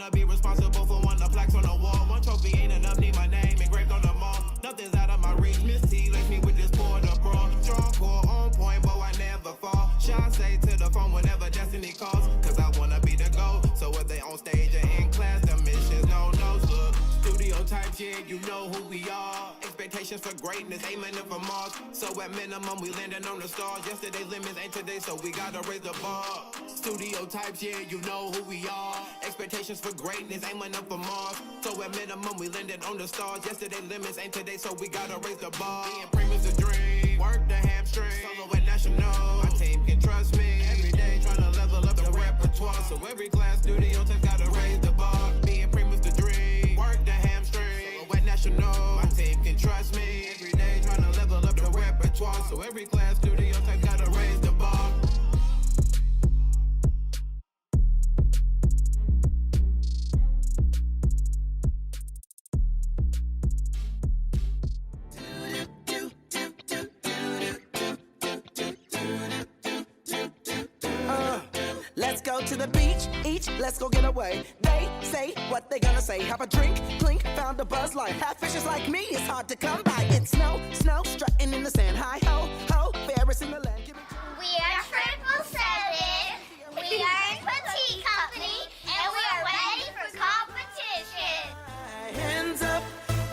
wanna be responsible for one of the plaques on the wall. One trophy ain't enough, need my name engraved on the mall. Nothing's out of my reach. Miss T laced me with this pour the bra. Strong core on point, but I never fall. Shot say to the phone whenever destiny calls. Cause I wanna be the GOAT. So if they on stage or in class, the missions, no notes. Look, Studiotypes, yeah, you know who we are. Expectations for greatness, aiming for Mars. So at minimum, we landing on the stars. Yesterday's limits ain't today, so we gotta raise the bar. Studiotypes, yeah, you know who we are. Expectations for greatness, aiming up for Mars. So at minimum, we landed on the stars. Yesterday's limits ain't today, so we gotta raise the bar. Being premium's a dream, work the hamstring. Solo at national, my team can trust me. Every day trying to level up the repertoire. So every class, Studiotypes gotta raise the bar. Being premium's the dream, work the hamstring. Solo at national, my team can trust me. Every day trying to level up the repertoire. So every class, Studiotypes gotta raise the bar. Let's go to the beach, let's go get away. They say what they gonna say. Have a drink, clink, found a buzz light. Half fishes like me, it's hard to come by. It's snow, strutting in the sand. Hi ho, ho, Ferris in the land. We are 777. We are in Petite Company, and we are ready for competition. Hands up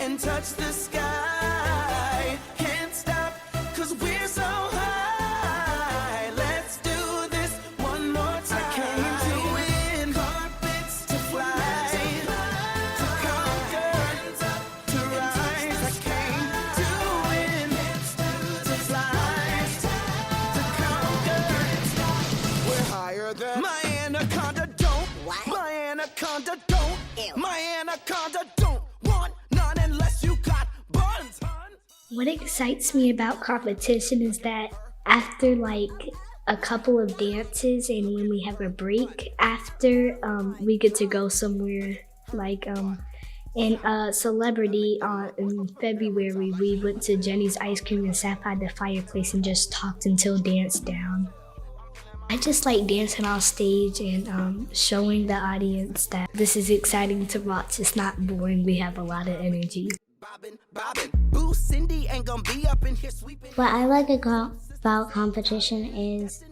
and touch the sky. Can't stop, cause we're so high. Let's do this one more time. I came to win, carpets to fly, to conquer, to rise. I came to win, to fly, to conquer. We're higher than my anaconda don't. What? My anaconda don't. Ew. My anaconda don't want none unless you got buns, hun. What excites me about competition is that after like a couple of dances and when we have a break after, we get to go somewhere like in Celebrity in February. We went to Jenny's Ice Cream and sat by the fireplace and just talked until dance down. I just like dancing on stage and showing the audience that this is exciting to watch. It's not boring. We have a lot of energy. Bobbin, Boo Cindy ain't gonna be up in here sweeping. What I like about competition is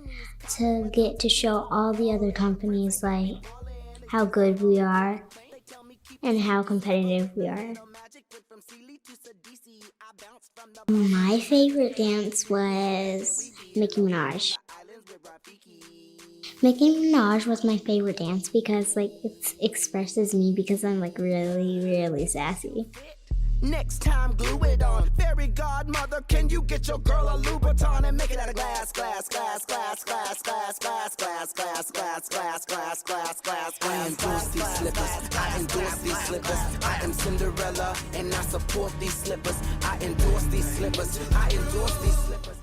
to get to show all the other companies like how good we are and how competitive we are. My favorite dance was Nicki Minaj. Nicki Minaj was my favorite dance because like it expresses me because I'm like really sassy. Next time, glue it on. Fairy godmother, can you get your girl a Louboutin and make it out of glass, glass, glass, glass, glass, glass, glass, glass, glass, glass, glass, glass, glass, glass. I endorse these slippers. I endorse these slippers. I am Cinderella and I support these slippers. I endorse these slippers. I endorse these slippers.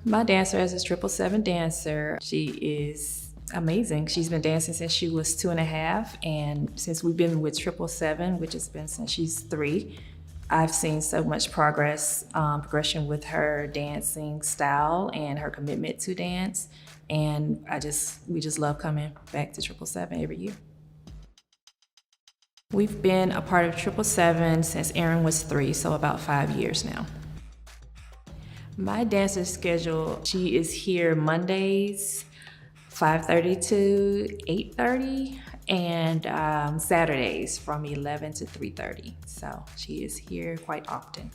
My dancer is a 777 dancer. She is amazing. She's been dancing since she was 2.5, and since we've been with 777, which has been since she's 3, I've seen so much progression with her dancing style and her commitment to dance, and we just love coming back to 777 every year. We've been a part of 777 since Erin was 3, so about 5 years now. My dancer schedule, she is here Mondays, 5:30 to 8:30, and Saturdays from 11 to 3:30. So she is here quite often.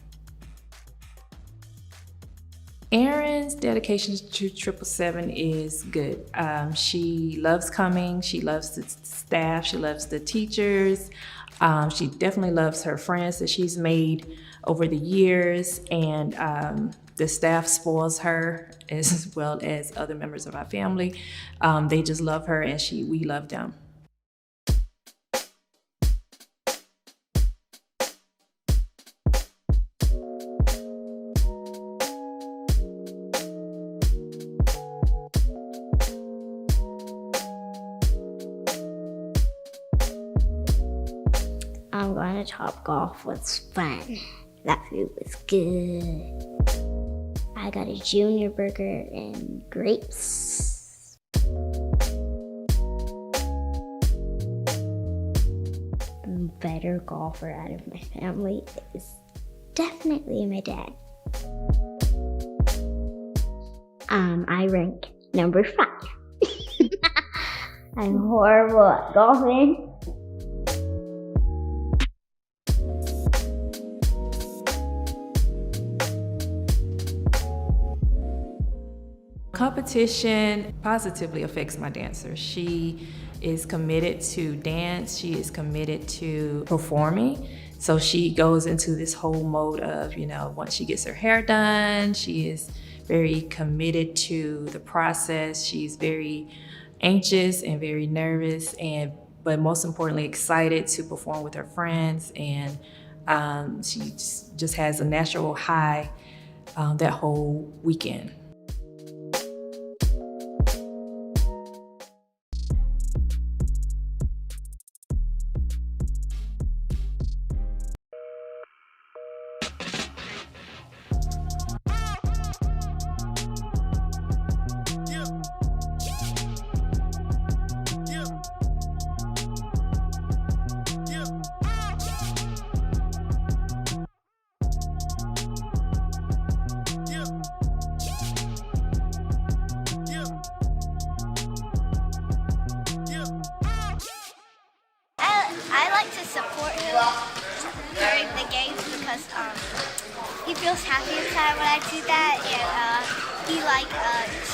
Erin's dedication to 777 is good. She loves coming, she loves the staff, she loves the teachers. She definitely loves her friends that she's made over the years, and the staff spoils her as well as other members of our family. They just love her, and we love them. I'm going to Topgolf was fun. That food was good. I got a junior burger and grapes. The better golfer out of my family is definitely my dad. I rank number 5. I'm horrible at golfing. Competition positively affects my dancer. She is committed to dance. She is committed to performing. So she goes into this whole mode of, once she gets her hair done, she is very committed to the process. She's very anxious and very nervous, but most importantly, excited to perform with her friends. And she just has a natural high that whole weekend. I like to support him during the games because he feels happy inside when I do that, and he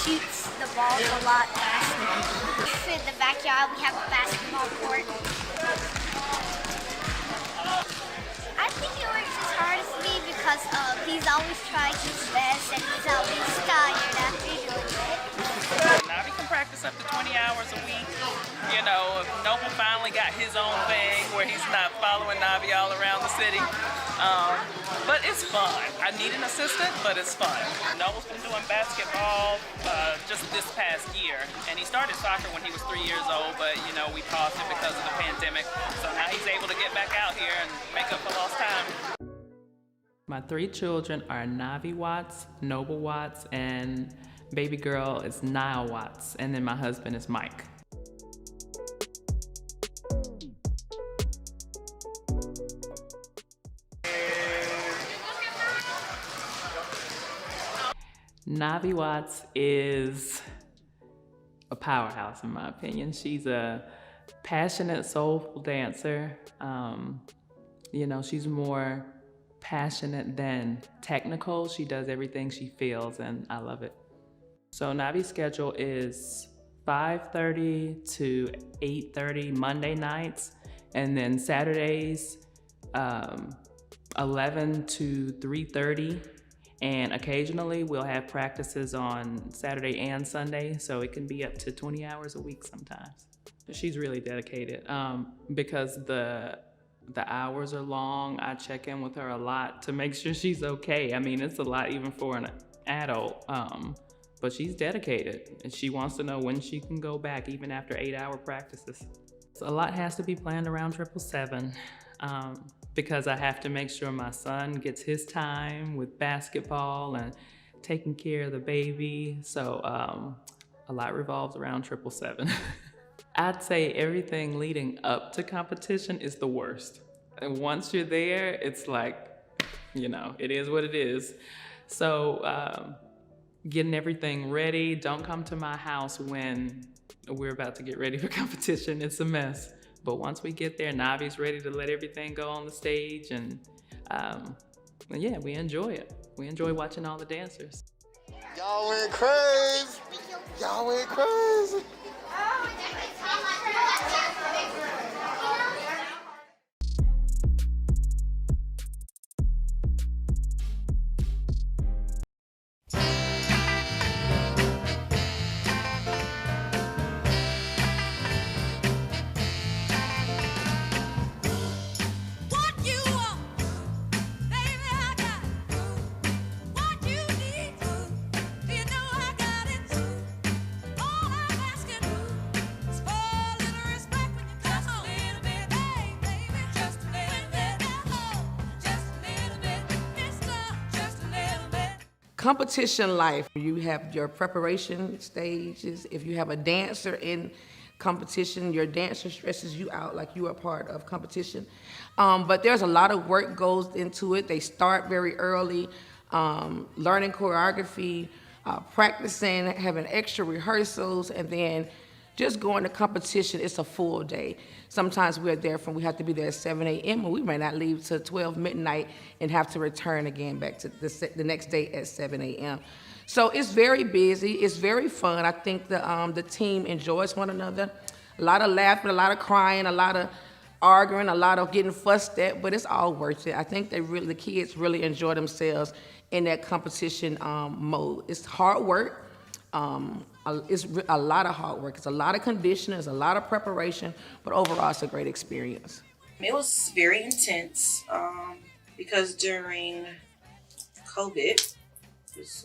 shoots the balls a lot faster. In the backyard, we have a basketball court. I think he works as hard as me because he's always trying his best and he's always tired after doing it. Now he can practice up to 20 hours a week. Noble finally got his own thing where he's not following Navi all around the city. But it's fun. I need an assistant, but it's fun. Noble's been doing basketball just this past year, and he started soccer when he was 3 years old, but we paused it because of the pandemic. So now he's able to get back out here and make up for lost time. My 3 children are Navi Watts, Noble Watts, and baby girl is Nile Watts, and then my husband is Mike. Navi Watts is a powerhouse in my opinion. She's a passionate, soulful dancer. She's more passionate than technical. She does everything she feels, and I love it. So Navi's schedule is 5:30 to 8:30 Monday nights, and then Saturdays 11 to 3:30, and occasionally we'll have practices on Saturday and Sunday, so it can be up to 20 hours a week sometimes. She's really dedicated because the hours are long. I check in with her a lot to make sure she's okay. I mean, it's a lot even for an adult, but she's dedicated and she wants to know when she can go back even after 8-hour practices. So a lot has to be planned around 777 because I have to make sure my son gets his time with basketball and taking care of the baby. So a lot revolves around 777. I'd say everything leading up to competition is the worst. And once you're there, it's like, it is what it is. So getting everything ready, don't come to my house when we're about to get ready for competition. It's a mess. But once we get there, Navi's ready to let everything go on the stage, and yeah, we enjoy it. We enjoy watching all the dancers. Y'all went crazy. Y'all went crazy. All I'm asking, spoil a little respect. Competition life, you have your preparation stages. If you have a dancer in competition, your dancer stresses you out like you are part of competition. But there's a lot of work goes into it. They start very early, learning choreography, practicing, having extra rehearsals, and then just going to competition. It's a full day. Sometimes we have to be there at 7 a.m. and we may not leave till 12 midnight and have to return again back to the next day at 7 a.m. So it's very busy. It's very fun. I think the team enjoys one another. A lot of laughing, a lot of crying, a lot of arguing, a lot of getting fussed at, but it's all worth it. I think the kids really enjoy themselves in that competition mode. It's hard work. It's a lot of hard work. It's a lot of conditioning. It's a lot of preparation, but overall, it's a great experience. It was very intense because during COVID,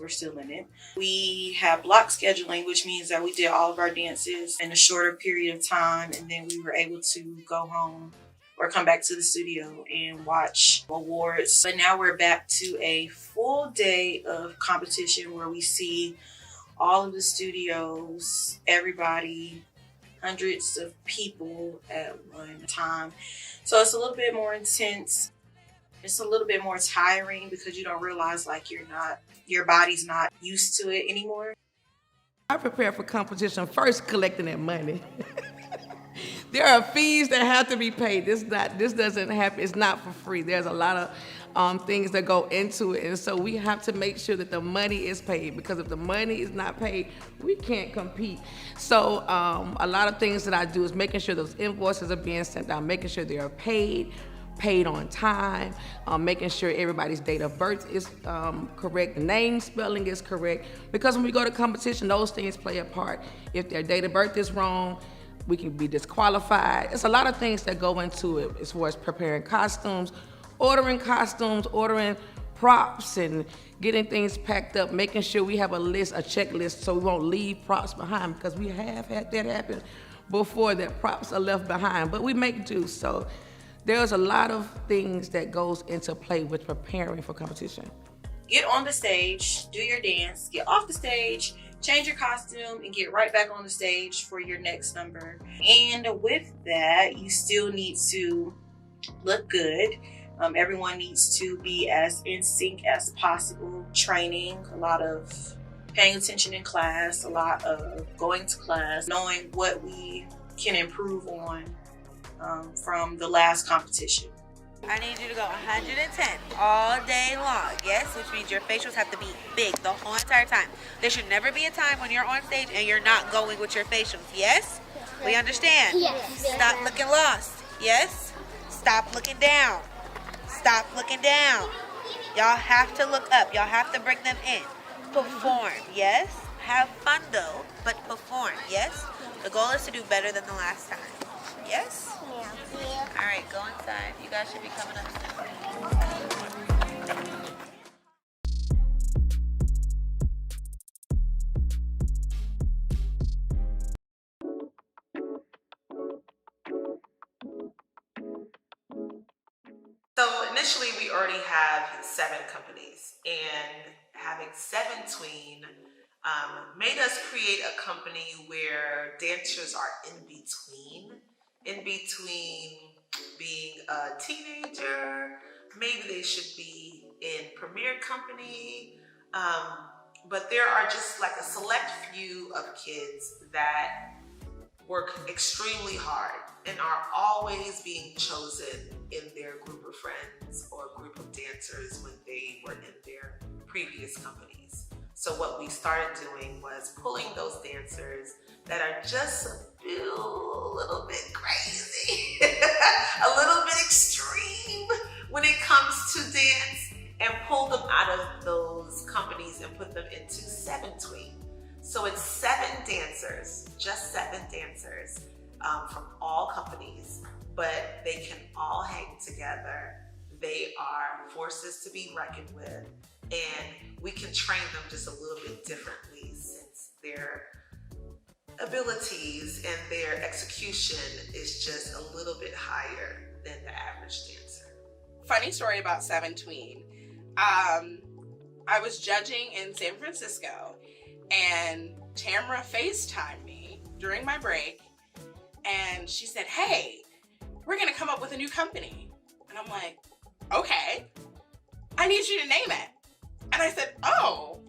we're still in it, we have block scheduling, which means that we did all of our dances in a shorter period of time, and then we were able to go home or come back to the studio and watch awards. But now we're back to a full day of competition where we see all of the studios, everybody, hundreds of people at one time. So it's a little bit more intense. It's a little bit more tiring because you don't realize like your body's not used to it anymore. I prepare for competition first collecting that money. There are fees that have to be paid. This doesn't happen. It's not for free. There's a lot of things that go into it, and so we have to make sure that the money is paid, because if the money is not paid, we can't compete. So a lot of things that I do is making sure those invoices are being sent out, making sure they are paid on time, making sure everybody's date of birth is correct, the name spelling is correct, because when we go to competition, those things play a part. If their date of birth is wrong, we can be disqualified. It's a lot of things that go into it as far as preparing costumes, ordering props, and getting things packed up, making sure we have a checklist, so we won't leave props behind, because we have had that happen before, that props are left behind, but we make do. So there's a lot of things that goes into play with preparing for competition. Get on the stage, do your dance, get off the stage, change your costume, and get right back on the stage for your next number. And with that, you still need to look good. Everyone needs to be as in sync as possible. Training, a lot of paying attention in class, a lot of going to class, knowing what we can improve on from the last competition. I need you to go 110 all day long, yes? Which means your facials have to be big the whole entire time. There should never be a time when you're on stage and you're not going with your facials, yes? We understand? Yes. Stop looking lost, yes? Stop looking down. Stop looking down. Y'all have to look up. Y'all have to bring them in. Perform, yes? Have fun though, but perform, yes? The goal is to do better than the last time, yes? Yeah. All right, go inside. You guys should be coming up soon. So initially we already have 7 companies, and having 7 Tween made us create a company where dancers are in between being a teenager, maybe they should be in premier company, but there are just like a select few of kids that work extremely hard and are always being chosen in their group of friends or group of dancers when they were in their previous companies. So what we started doing was pulling those dancers that are just a little bit crazy, a little bit extreme when it comes to dance, and pull them out of those companies and put them into 7 Tween. So it's 7 dancers, just 7 dancers from all companies, but they can all hang together. They are forces to be reckoned with, and we can train them just a little bit differently since their abilities and their execution is just a little bit higher than the average dancer. Funny story about 7 Tween. I was judging in San Francisco, and Tamara FaceTimed me during my break, and she said, hey, we're gonna come up with a new company. And I'm like, okay, I need you to name it. And I said, oh,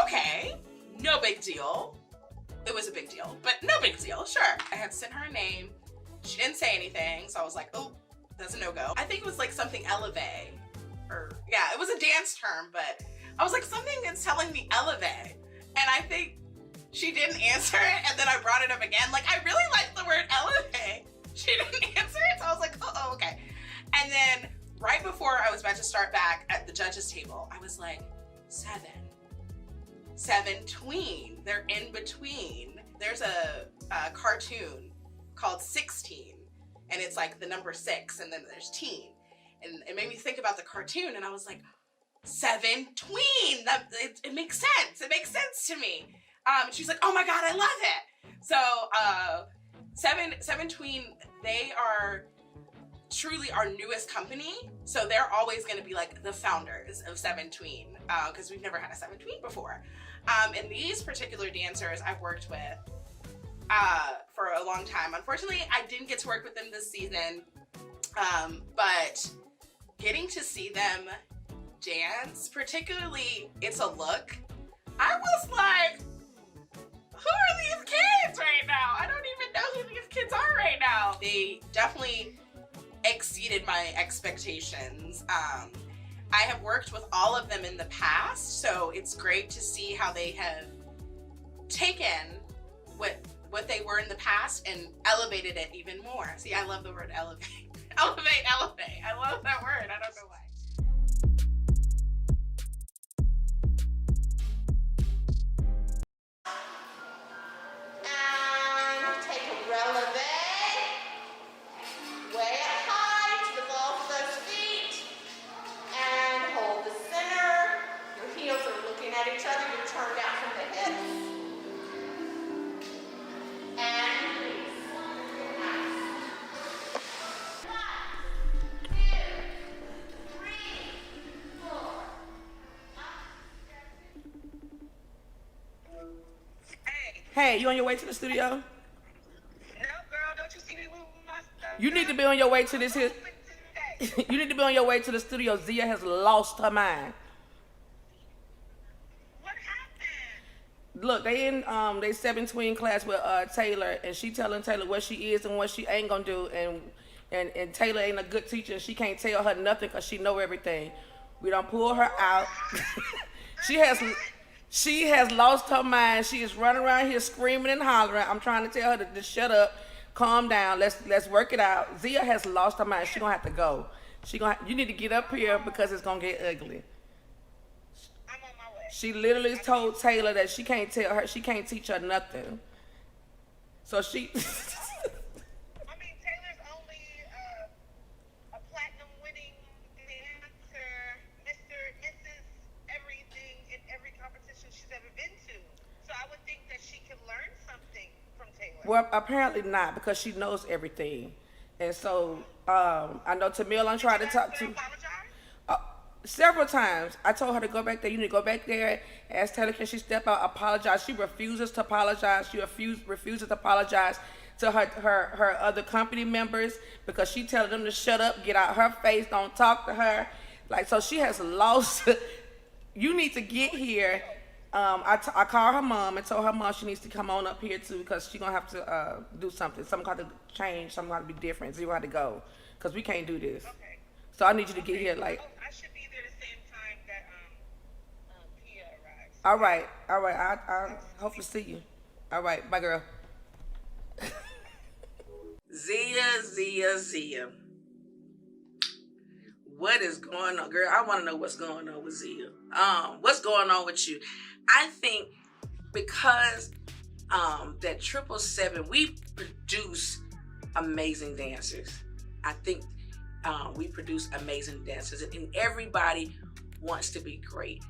okay, no big deal. It was a big deal, but no big deal, sure. I had sent her a name. She didn't say anything, so I was like, oh, that's a no-go. I think it was like something eleve, or yeah, it was a dance term, but I was like, something is telling me eleve. And I think she didn't answer it, and then I brought it up again. Like, I really like the word eleve. She didn't answer it, so I was like, oh, okay. And then right before I was about to start back at the judges table, I was like, 7 tween. They're in between. There's a cartoon called 16, and it's like the number 6, and then there's teen. And it made me think about the cartoon, and I was like, 7 tween. It makes sense. It makes sense to me. She's like, oh my God, I love it. So 7 tween, they are truly our newest company. So they're always going to be like the founders of 7 tween, because we've never had a 7 tween before. And these particular dancers I've worked with for a long time. Unfortunately, I didn't get to work with them this season, but getting to see them dance, particularly It's a Look, I was like, who are these kids right now? I don't even know who these kids are right now. They definitely exceeded my expectations. I have worked with all of them in the past, so it's great to see how they have taken what they were in the past and elevated it even more. See, I love the word elevate. Elevate. I love that word. I don't know why. And take a releve. Way up high to the ball of those feet. And hold the center. Your heels are looking at each other. You're turned out from the hips. And release. Nice. 1, 2, 3, 4. Hey, you on your way to the studio? No, girl, don't you see me moving my stuff? You need to be on your way to this here. You need to be on your way to the studio. Zia has lost her mind. What happened? Look, they in they 7 tween class with Taylor, and she telling Taylor what she is and what she ain't gonna do, and Taylor ain't a good teacher, and she can't tell her nothing because she know everything. We don't pull her out. She has lost her mind. She is running around here screaming and hollering. I'm trying to tell her to shut up, calm down. Let's work it out. Zia has lost her mind. She gonna have to go. You need to get up here because it's gonna get ugly. I'm on my way. She literally told Taylor that she can't teach her nothing. So she. I mean, Taylor's only a platinum-winning dancer, Mr. and Mrs. Everything in every competition she's ever been to. So I would think that she can learn something from Taylor. Well, apparently not, because she knows everything. And so I know Tamil tried to talk to several times. I told her to go back there. You need to go back there. Ask Taylor, can she step out, apologize. She refuses to apologize. She refuses to apologize to her other company members because she telling them to shut up, get out her face, don't talk to her. Like, so she has lost. You need to get here. I called her mom and told her mom she needs to come on up here too because she's gonna have to do something. Something got to change. Something got to be different. So you got to go because we can't do this. Okay. So I need you to get here like. I should be there the same time that Pia arrives. All right. I hope to see you. All right. Bye, girl. Zia. What is going on, girl? I want to know what's going on with Zia. What's going on with you? I think because that 777, we produce amazing dancers. I think we produce amazing dancers, and everybody wants to be great.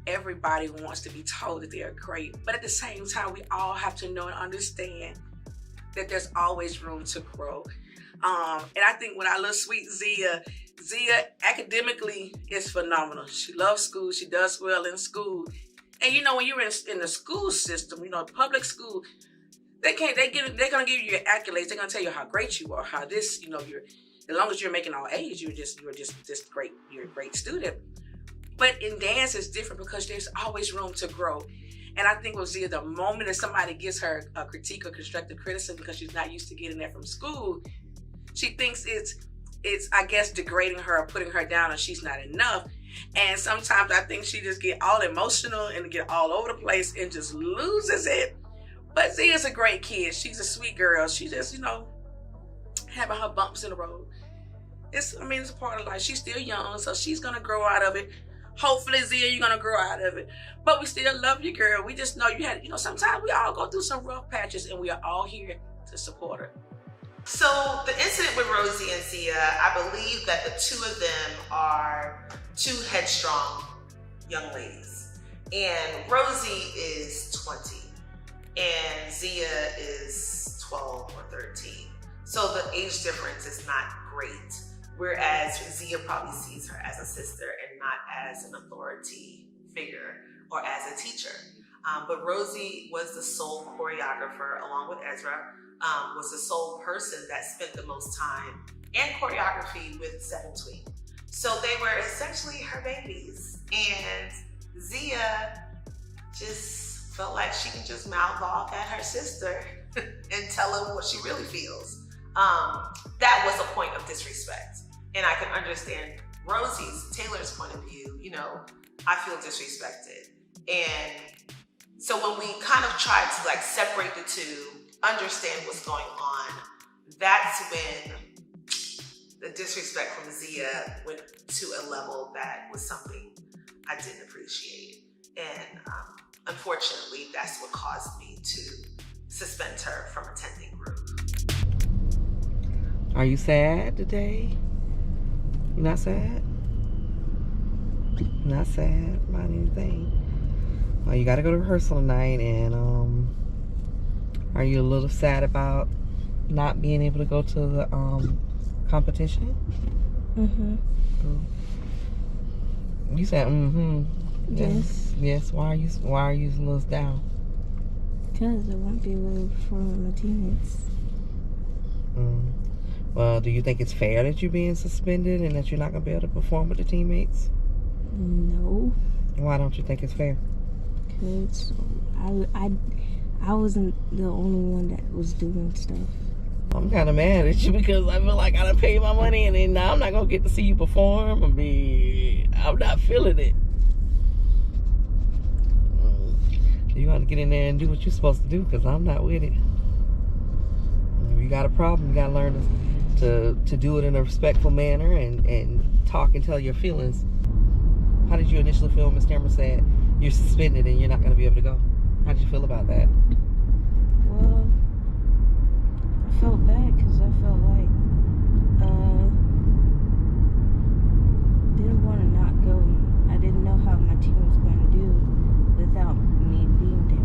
Everybody wants to be told that they are great, but at the same time, we all have to know and understand that there's always room to grow. And I think with our little sweet Zia Zia academically is phenomenal. She loves school. She does well in school. And you know, when you're in the school system, you know, public school, they're gonna give you your accolades. They're gonna tell you how great you are, how this, you know, as long as you're making all A's, you're just great. You're a great student. But in dance, it's different because there's always room to grow. And I think with Zia, the moment that somebody gives her a critique or constructive criticism because she's not used to getting that from school, she thinks it's I guess degrading her or putting her down and she's not enough. And sometimes I think she just get all emotional and get all over the place and just loses it. But Zia's a great kid. She's a sweet girl. She just, you know, having her bumps in the road. It's a part of life. She's still young, so she's gonna grow out of it. Hopefully, Zia, you're gonna grow out of it. But we still love you, girl. We just know sometimes we all go through some rough patches and we are all here to support her. So the incident with Rosie and Zia, I believe that the two of them are two headstrong young ladies. And Rosie is 20 and Zia is 12 or 13. So the age difference is not great. Whereas Zia probably sees her as a sister and not as an authority figure or as a teacher. But Rosie was the sole choreographer, along with Ezra, was the sole person that spent the most time and choreography with Seven Tween. So they were essentially her babies. And Zia just felt like she could just mouth off at her sister and tell her what she really feels. That was a point of disrespect. And I can understand Taylor's point of view, you know, I feel disrespected. And so when we kind of tried to like separate the two, understand what's going on, that's when the disrespect from Zia went to a level that was something I didn't appreciate. And unfortunately, that's what caused me to suspend her from attending group. Are you sad today? You not sad? Not sad about anything? Well, you gotta go to rehearsal tonight, and are you a little sad about not being able to go to the competition? Mm-hmm. You said mm-hmm. Yes. Yes. Why are you a little down? Because I won't be able to perform with my teammates. Well, do you think it's fair that you're being suspended and that you're not gonna be able to perform with the teammates? No. Why don't you think it's fair? Because I wasn't the only one that was doing stuff. I'm kind of mad at you because I feel like I done paid my money and then now I'm not gonna get to see you perform. I'm not feeling it. You gotta get in there and do what you're supposed to do because I'm not with it. If you got a problem, you gotta learn to do it in a respectful manner and talk and tell your feelings. How did you initially feel when Ms. Cameron said you're suspended and you're not gonna be able to go? How did you feel about that? Well, I felt bad because I felt like didn't want to not go. I didn't know how my team was going to do without me being there.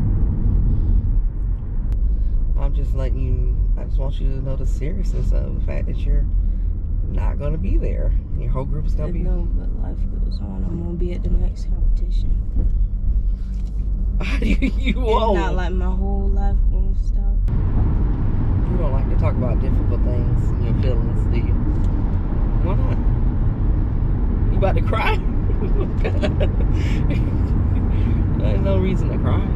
I'm just letting you, I just want you to know the seriousness of the fact that you're not going to be there. Your whole group is going to be. No, but life goes on. I'm going to be at the next competition. You won't. It's not like my whole life going to stop. You don't like to talk about difficult things and your feelings, do you? Why not? You about to cry? There's no reason to cry.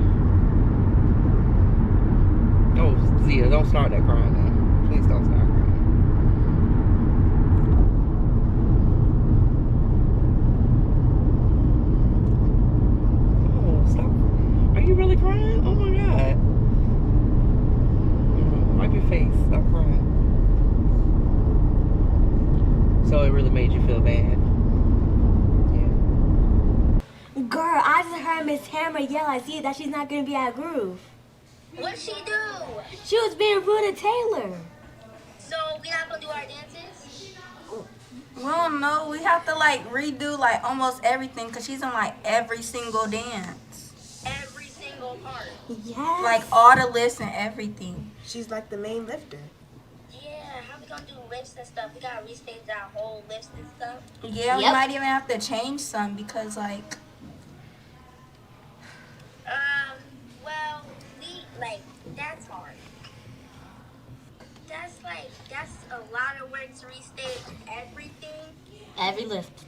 Oh, Zia, don't start that crying now. Please don't start crying. Oh, stop. Are you really crying? Oh my God. Wipe your face. Stop crying. So it really made you feel bad. Girl, I just heard Miss Hammer yell at Zia that she's not gonna be at Groove. What'd she do? She was being rude to Taylor. So we not gonna do our dances? We don't know. We have to like redo like almost everything because she's on like every single dance. Every single part. Yes. Like all the lifts and everything. She's like the main lifter. Yeah, how we gonna do lifts and stuff, we gotta restage our whole lifts and stuff. Yeah, we might even have to change some because like. Well, that's hard. That's a lot of work to restage everything. Every lift.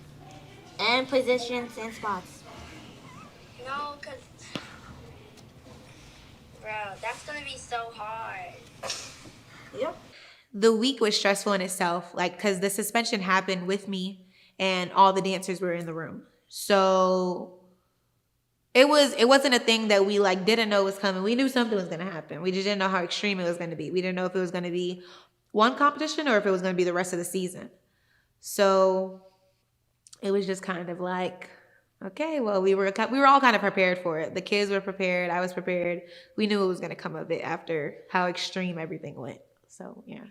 And positions and spots. No, cause, bro, that's gonna be so hard. Yep. The week was stressful in itself, because the suspension happened with me and all the dancers were in the room. So it wasn't a thing that we didn't know was coming. We knew something was gonna happen. We just didn't know how extreme it was gonna be. We didn't know if it was gonna be one competition or if it was gonna be the rest of the season. So it was just kind of okay, well, we were all kind of prepared for it. The kids were prepared. I was prepared. We knew it was gonna come of it after how extreme everything went. So yeah.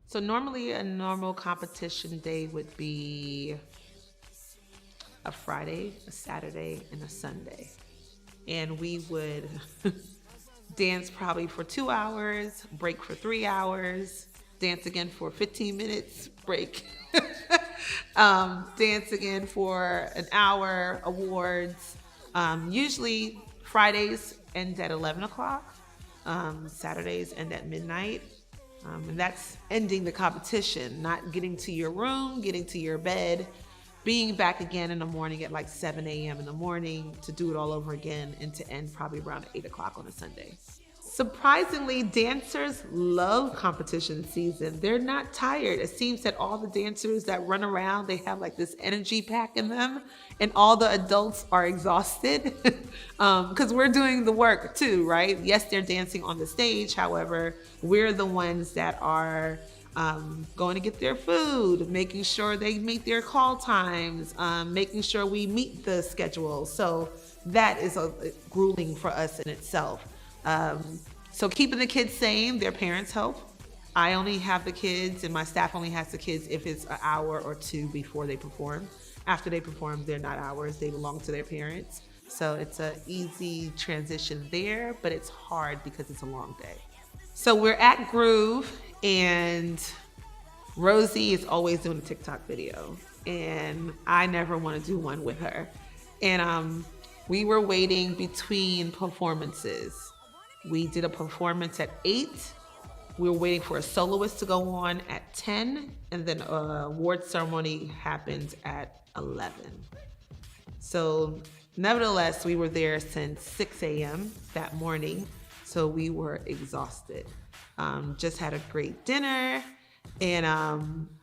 So normally a normal competition day would be a Friday, a Saturday, and a Sunday. And we would dance probably for 2 hours, break for 3 hours, dance again for 15 minutes, break. Dance again for an hour, awards. Usually Fridays end at 11 o'clock, Saturdays end at midnight. And that's ending the competition, not getting to your room, getting to your bed, being back again in the morning at 7 a.m. in the morning to do it all over again and to end probably around 8 o'clock on a Sunday. Surprisingly, dancers love competition season. They're not tired. It seems that all the dancers that run around, they have this energy pack in them, and all the adults are exhausted because we're doing the work too, right? Yes, they're dancing on the stage. However, we're the ones that are going to get their food, making sure they meet their call times, making sure we meet the schedule. So that is grueling for us in itself. So keeping the kids sane, their parents help. I only have the kids and my staff only has the kids if it's an hour or two before they perform. After they perform, they're not ours, they belong to their parents. So it's an easy transition there, but it's hard because it's a long day. So we're at Groove and Rosie is always doing a TikTok video and I never want to do one with her. And we were waiting between performances. We did a performance at 8. We were waiting for a soloist to go on at 10, and then an award ceremony happened at 11. So nevertheless, we were there since 6 a.m. that morning, so we were exhausted. Just had a great dinner, and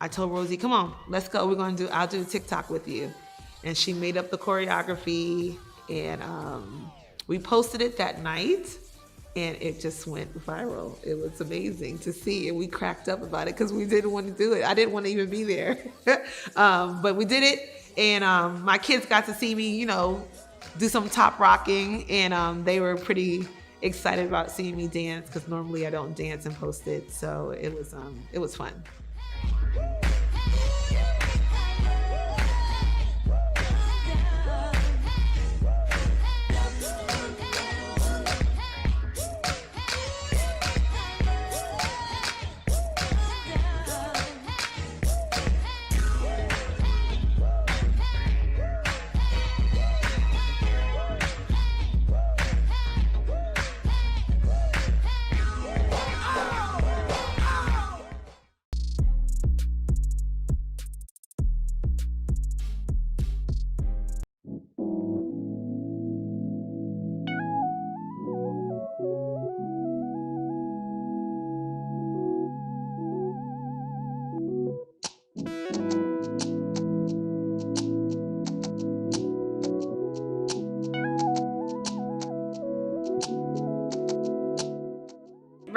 I told Rosie, come on, let's go. I'll do a TikTok with you. And she made up the choreography, and we posted it that night. And it just went viral. It was amazing to see. And we cracked up about it because we didn't want to do it. I didn't want to even be there. But we did it. And my kids got to see me, do some top rocking. And they were pretty excited about seeing me dance because normally I don't dance and post it. So it was fun.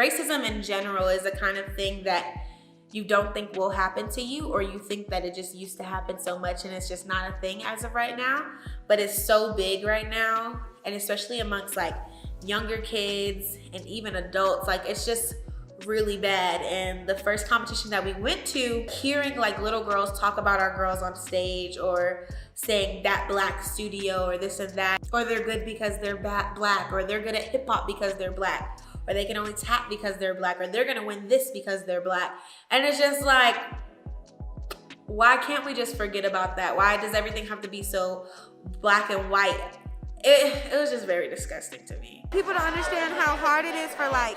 racism in general is the kind of thing that you don't think will happen to you, or you think that it just used to happen so much and it's just not a thing as of right now, but it's so big right now, and especially amongst like younger kids and even adults, like it's just really bad. And the first competition that we went to, hearing like little girls talk about our girls on stage, or saying that black studio or this and that, or they're good because they're black, or they're good at hip hop because they're black, or they can only tap because they're black, or they're gonna win this because they're black. And it's just like, why can't we just forget about that? Why does everything have to be so black and white? It was just very disgusting to me. People don't understand how hard it is for like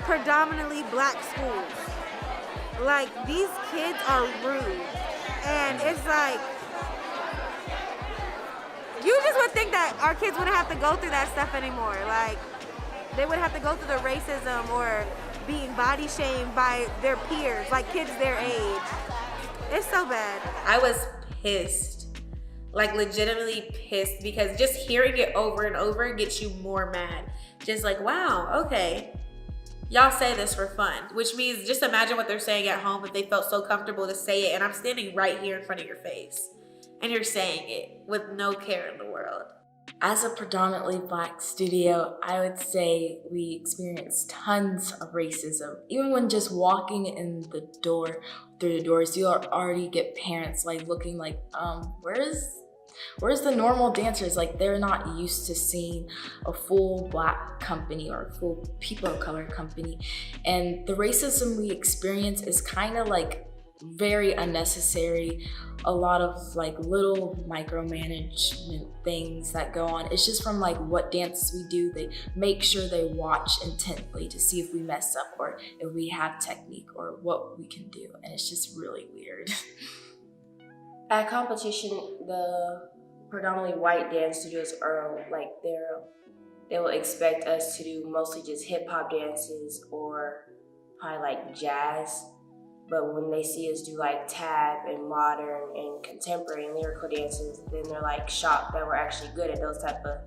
predominantly black schools. Like, these kids are rude, and it's like, you just would think that our kids wouldn't have to go through that stuff anymore. Like, they would have to go through the racism or being body shamed by their peers, like kids their age. It's so bad. I was pissed, like legitimately pissed, because just hearing it over and over gets you more mad. Just like, wow, okay, y'all say this for fun, which means just imagine what they're saying at home if they felt so comfortable to say it, and I'm standing right here in front of your face and you're saying it with no care in the world. As a predominantly black studio, I would say we experience tons of racism. Even when just walking in the door, through the doors, you'll already get parents like looking like, where's the normal dancers? Like, they're not used to seeing a full black company or a full people of color company. And the racism we experience is kind of like very unnecessary. A lot of like little micromanagement things that go on. It's just from like what dances we do. They make sure they watch intently to see if we mess up or if we have technique or what we can do. And it's just really weird. At competition, the predominantly white dance studios are like, they will expect us to do mostly just hip hop dances or probably like jazz. But when they see us do like tap and modern and contemporary and lyrical dances, then they're like shocked that we're actually good at those type of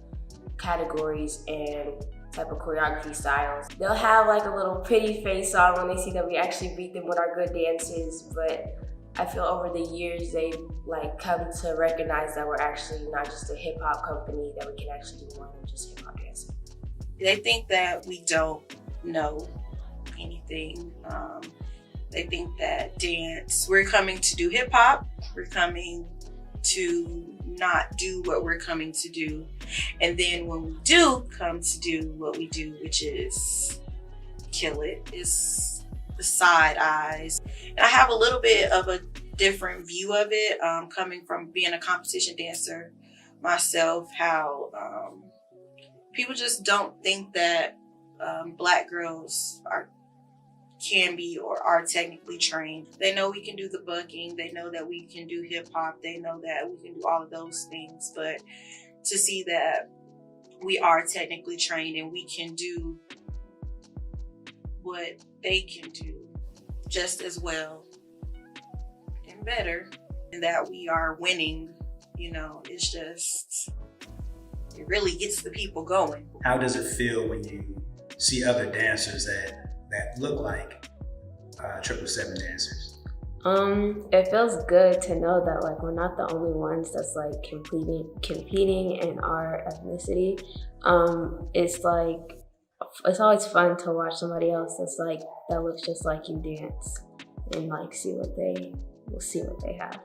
categories and type of choreography styles. They'll have like a little pretty face on when they see that we actually beat them with our good dances, but I feel over the years they've like come to recognize that we're actually not just a hip hop company, that we can actually do more than just hip hop dancing. They think that we don't know anything. They think that we're coming to do hip hop, we're coming to not do what we're coming to do. And then when we do come to do what we do, which is kill it, is the side eyes. And I have a little bit of a different view of it, coming from being a competition dancer myself, how people just don't think that black girls can be or are technically trained. They know we can do the bucking, they know that we can do hip hop, they know that we can do all of those things, but to see that we are technically trained and we can do what they can do just as well and better, and that we are winning, it's just, it really gets the people going. How does it feel when you see other dancers that look like 777 dancers? It feels good to know that like we're not the only ones that's like competing in our ethnicity. It's always fun to watch somebody else that looks just like you dance and like see what they have.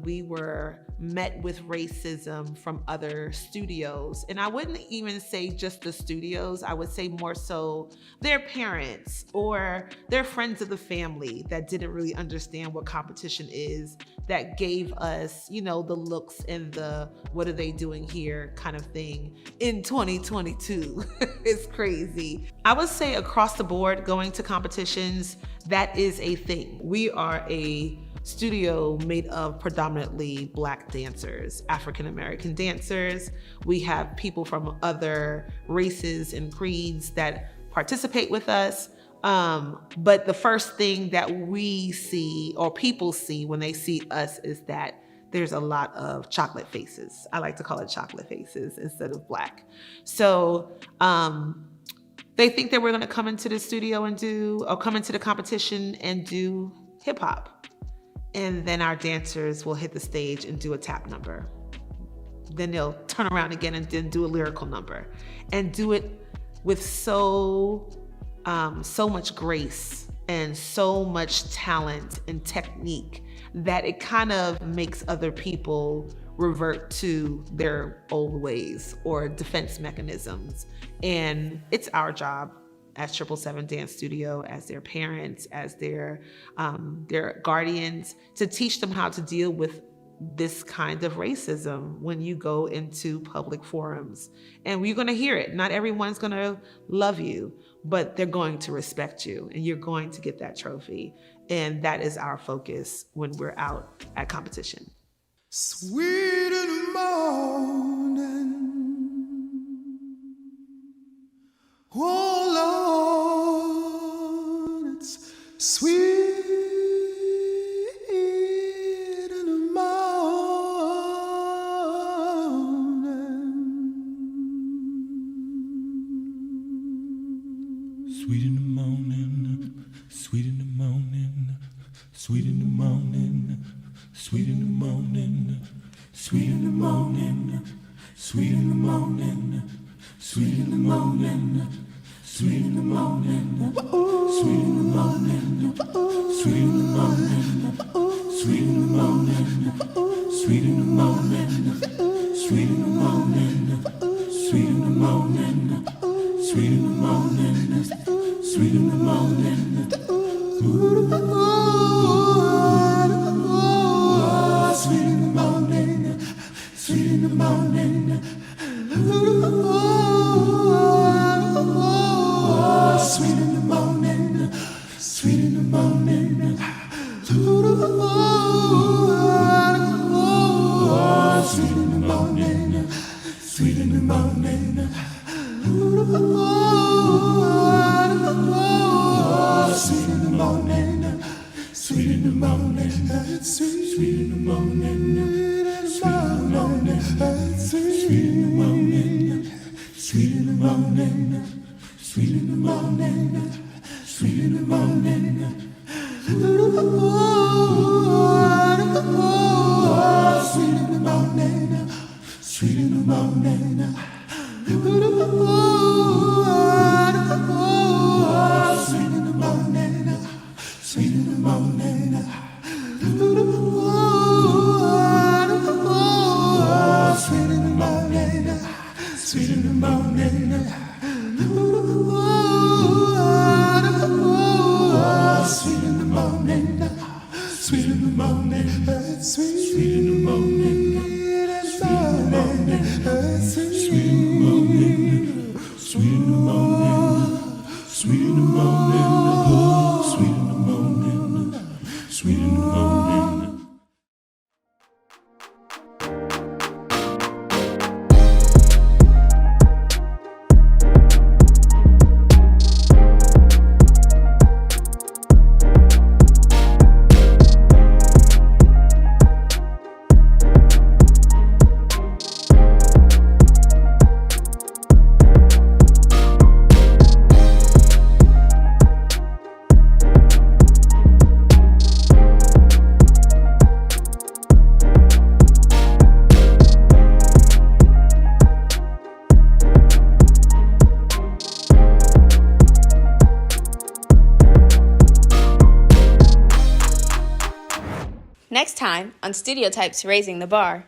We were met with racism from other studios. And I wouldn't even say just the studios, I would say more so their parents or their friends of the family that didn't really understand what competition is, that gave us, the looks and the what are they doing here kind of thing in 2022. It's crazy. I would say across the board, going to competitions, that is a thing. We are a studio made of predominantly Black dancers, African American dancers. We have people from other races and creeds that participate with us. But the first thing that we see or people see when they see us is that there's a lot of chocolate faces. I like to call it chocolate faces instead of Black. So They think that we're going to come into the studio or come into the competition and do hip hop. And then our dancers will hit the stage and do a tap number. Then they'll turn around again and then do a lyrical number and do it with so much grace and so much talent and technique that it kind of makes other people revert to their old ways or defense mechanisms. And it's our job as 777 Dance Studio, as their parents, as their guardians, to teach them how to deal with this kind of racism when you go into public forums. And we're going to hear it. Not everyone's going to love you, but they're going to respect you, and you're going to get that trophy. And that is our focus when we're out at competition. Sweet in the morning, oh Lord, it's sweet in the morning. Sweet in the morning, sweet in the morning, sweet in the morning. Sweet in the morning, sweet in the morning, sweet in the morning, sweet in the morning, sweet in the morning, sweet in the morning, sweet in the morning, sweet in the morning, sweet in the morning, sweet in the morning, sweet in the morning, sweet in the morning, sweet in the morning. Sweet in the morning, sweet in the morning, sweet in the morning, sweet in the morning, sweet in the morning, sweet in the morning, sweet in the morning, sweet in the morning, sweet in the morning, sweet in the morning, sweet in the morning, sweet in the morning, sweet in the morning, sweet in the morning, sweet in the morning, sweet in the morning, sweet in the morning. Sweet in the morning, sweet in the morning, sweet in the morning, sweet in the morning, sweet in the morning, sweet in the morning, sweet in the morning, sweet in the morning, sweet in the morning, sweet in the morning, sweet in the morning. Next time on Studiotypes Raising the Bar.